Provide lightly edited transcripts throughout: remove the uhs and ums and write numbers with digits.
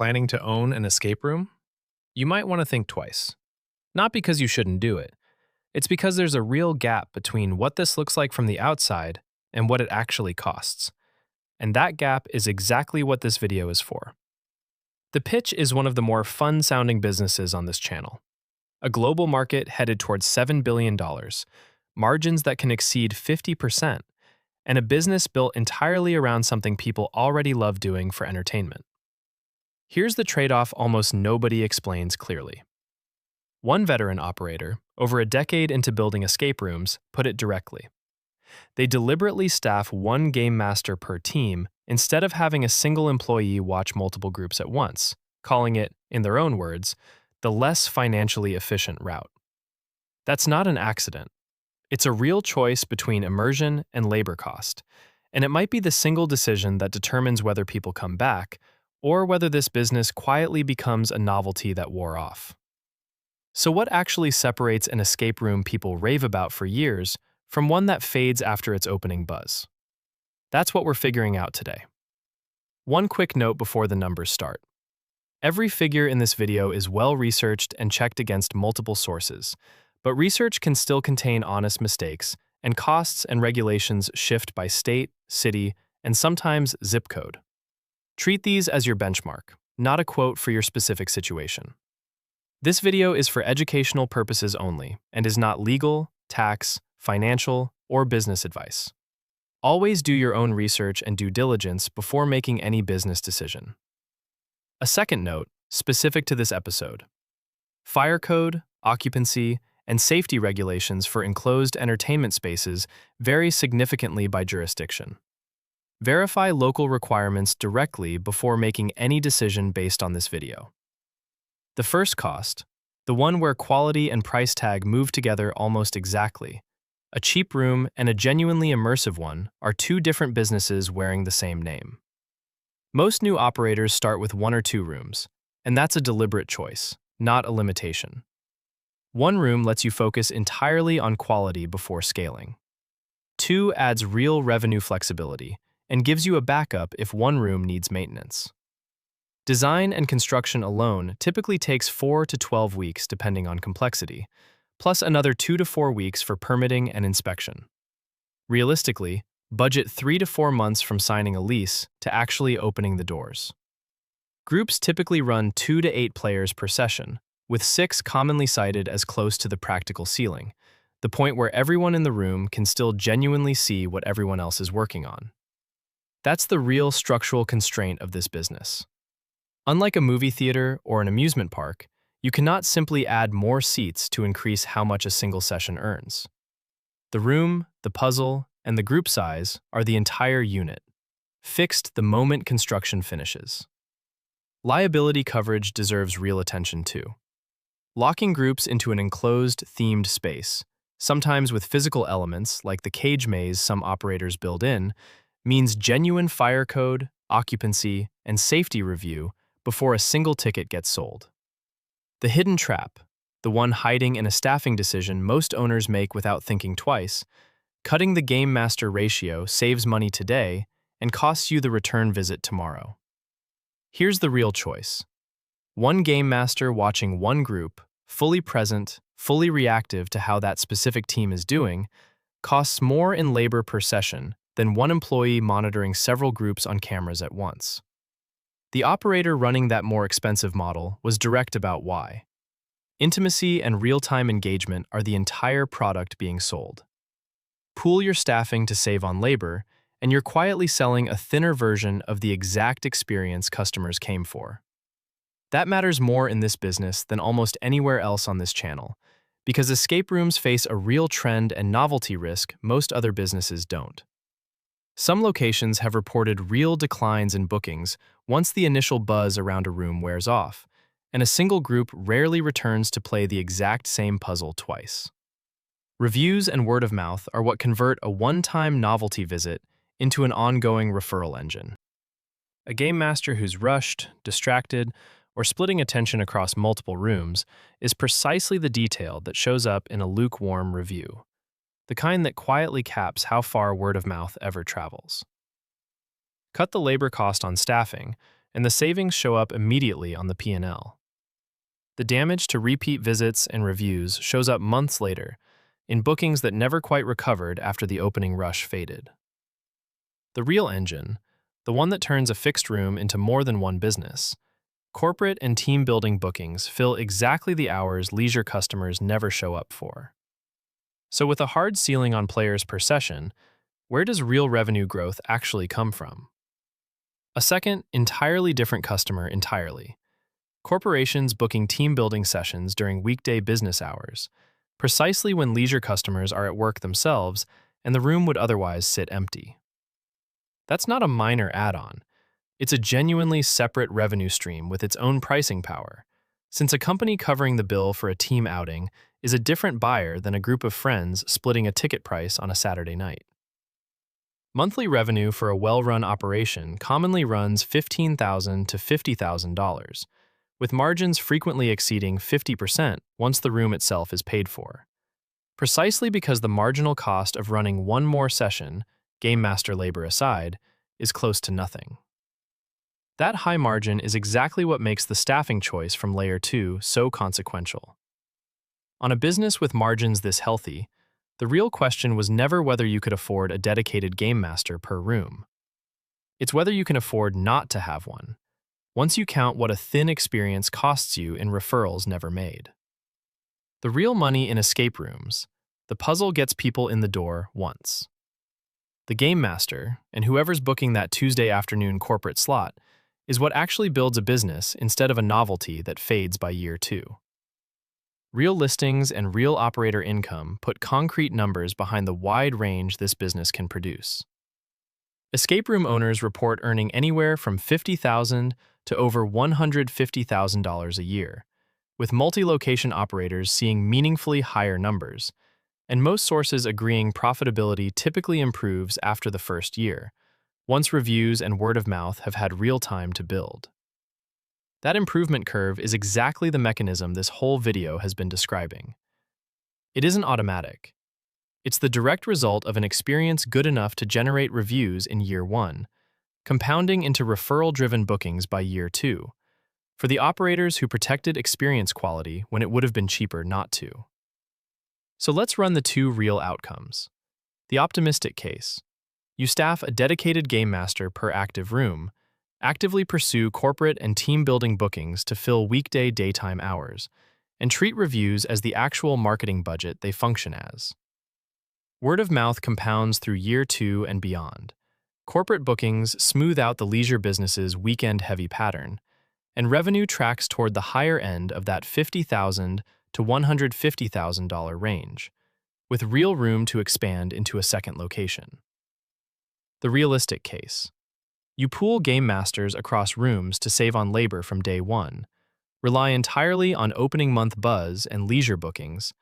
planning to own an escape room, you might want to think twice. Not because you shouldn't do it, it's because there's a real gap between what this looks like from the outside and what it actually costs. And that gap is exactly what this video is for. The Pitch is one of the more fun-sounding businesses on this channel. A global market headed towards $7 billion, margins that can exceed 50%, and a business built entirely around something people already love doing for entertainment. Here's the trade-off almost nobody explains clearly. One veteran operator, over a decade into building escape rooms, put it directly. They deliberately staff one game master per team instead of having a single employee watch multiple groups at once, calling it, in their own words, the less financially efficient route. That's not an accident. It's a real choice between immersion and labor cost, and it might be the single decision that determines whether people come back or whether this business quietly becomes a novelty that wore off. So what actually separates an escape room people rave about for years from one that fades after its opening buzz? That's what we're figuring out today. One quick note before the numbers start. Every figure in this video is well-researched and checked against multiple sources, but research can still contain honest mistakes, and costs and regulations shift by state, city, and sometimes zip code. Treat these as your benchmark, not a quote for your specific situation. This video is for educational purposes only and is not legal, tax, financial, or business advice. Always do your own research and due diligence before making any business decision. A second note, specific to this episode. Fire code, occupancy, and safety regulations for enclosed entertainment spaces vary significantly by jurisdiction. Verify local requirements directly before making any decision based on this video. The first cost, the one where quality and price tag move together almost exactly. A cheap room and a genuinely immersive one are two different businesses wearing the same name. Most new operators start with 1 or 2 rooms, and that's a deliberate choice, not a limitation. 1 room lets you focus entirely on quality before scaling. 2 adds real revenue flexibility and gives you a backup if 1 room needs maintenance. Design and construction alone typically takes 4 to 12 weeks depending on complexity, plus another 2 to 4 weeks for permitting and inspection. Realistically, budget 3 to 4 months from signing a lease to actually opening the doors. Groups typically run 2 to 8 players per session, with 6 commonly cited as close to the practical ceiling, the point where everyone in the room can still genuinely see what everyone else is working on. That's the real structural constraint of this business. Unlike a movie theater or an amusement park, you cannot simply add more seats to increase how much a single session earns. The room, the puzzle, and the group size are the entire unit, fixed the moment construction finishes. Liability coverage deserves real attention too. Locking groups into an enclosed, themed space, sometimes with physical elements like the cage maze some operators build in, means genuine fire code, occupancy, and safety review before a single ticket gets sold. The hidden trap, the one hiding in a staffing decision most owners make without thinking twice, cutting the game master ratio saves money today and costs you the return visit tomorrow. Here's the real choice. 1 game master watching 1 group, fully present, fully reactive to how that specific team is doing, costs more in labor per session than 1 employee monitoring several groups on cameras at once. The operator running that more expensive model was direct about why. Intimacy and real-time engagement are the entire product being sold. Pool your staffing to save on labor, and you're quietly selling a thinner version of the exact experience customers came for. That matters more in this business than almost anywhere else on this channel, because escape rooms face a real trend and novelty risk most other businesses don't. Some locations have reported real declines in bookings once the initial buzz around a room wears off, and a single group rarely returns to play the exact same puzzle twice. Reviews and word of mouth are what convert a one-time novelty visit into an ongoing referral engine. A game master who's rushed, distracted, or splitting attention across multiple rooms is precisely the detail that shows up in a lukewarm review, the kind that quietly caps how far word of mouth ever travels. Cut the labor cost on staffing, and the savings show up immediately on the P&L. The damage to repeat visits and reviews shows up months later, in bookings that never quite recovered after the opening rush faded. The real engine, the one that turns a fixed room into more than one business, corporate and team-building bookings fill exactly the hours leisure customers never show up for. So with a hard ceiling on players per session, where does real revenue growth actually come from? A second, entirely different customer entirely. Corporations booking team-building sessions during weekday business hours, precisely when leisure customers are at work themselves and the room would otherwise sit empty. That's not a minor add-on. It's a genuinely separate revenue stream with its own pricing power, since a company covering the bill for a team outing is a different buyer than a group of friends splitting a ticket price on a Saturday night. Monthly revenue for a well-run operation commonly runs $15,000 to $50,000, with margins frequently exceeding 50% once the room itself is paid for. Precisely because the marginal cost of running one more session, game master labor aside, is close to nothing. That high margin is exactly what makes the staffing choice from Layer 2 so consequential. On a business with margins this healthy, the real question was never whether you could afford a dedicated game master per room. It's whether you can afford not to have one, once you count what a thin experience costs you in referrals never made. The real money in escape rooms, the puzzle gets people in the door once. The game master, and whoever's booking that Tuesday afternoon corporate slot, is what actually builds a business instead of a novelty that fades by year 2. Real listings and real operator income put concrete numbers behind the wide range this business can produce. Escape room owners report earning anywhere from $50,000 to over $150,000 a year, with multi-location operators seeing meaningfully higher numbers, and most sources agreeing profitability typically improves after the first year, once reviews and word of mouth have had real time to build. That improvement curve is exactly the mechanism this whole video has been describing. It isn't automatic. It's the direct result of an experience good enough to generate reviews in year 1, compounding into referral-driven bookings by year 2, for the operators who protected experience quality when it would have been cheaper not to. So let's run the 2 real outcomes. The optimistic case. You staff a dedicated game master per active room, actively pursue corporate and team-building bookings to fill weekday daytime hours, and treat reviews as the actual marketing budget they function as. Word of mouth compounds through year 2 and beyond. Corporate bookings smooth out the leisure business's weekend-heavy pattern, and revenue tracks toward the higher end of that $50,000 to $150,000 range, with real room to expand into a second location. The realistic case. You pool game masters across rooms to save on labor from day 1, rely entirely on opening month buzz and leisure bookings,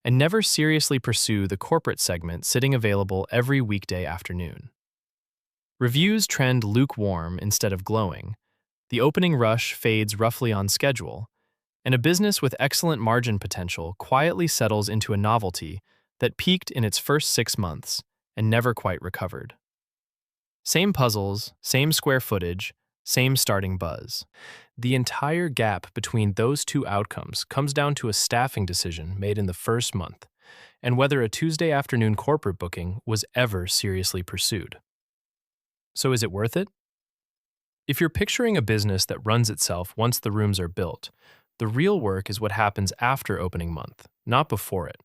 and never seriously pursue the corporate segment sitting available every weekday afternoon. Reviews trend lukewarm instead of glowing, the opening rush fades roughly on schedule, and a business with excellent margin potential quietly settles into a novelty that peaked in its first 6 months and never quite recovered. Same puzzles, same square footage, same starting buzz. The entire gap between those 2 outcomes comes down to a staffing decision made in the first month, and whether a Tuesday afternoon corporate booking was ever seriously pursued. So is it worth it? If you're picturing a business that runs itself once the rooms are built, the real work is what happens after opening month, not before it.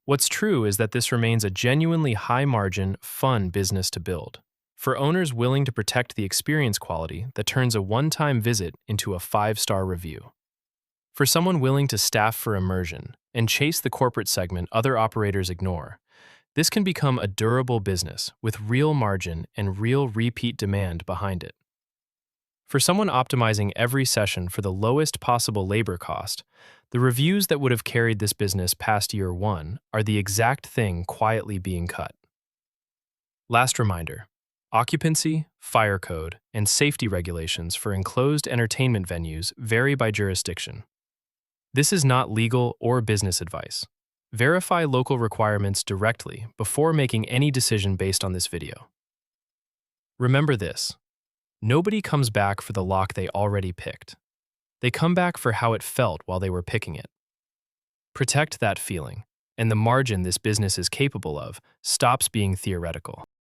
What's true is that this remains a genuinely high-margin, fun business to build, for owners willing to protect the experience quality that turns a one-time visit into a 5-star review. For someone willing to staff for immersion and chase the corporate segment other operators ignore, this can become a durable business with real margin and real repeat demand behind it. For someone optimizing every session for the lowest possible labor cost, the reviews that would have carried this business past year 1 are the exact thing quietly being cut. Last reminder. Occupancy, fire code, and safety regulations for enclosed entertainment venues vary by jurisdiction. This is not legal or business advice. Verify local requirements directly before making any decision based on this video. Remember this: Nobody comes back for the lock they already picked. They come back for how it felt while they were picking it. Protect that feeling, and the margin this business is capable of stops being theoretical.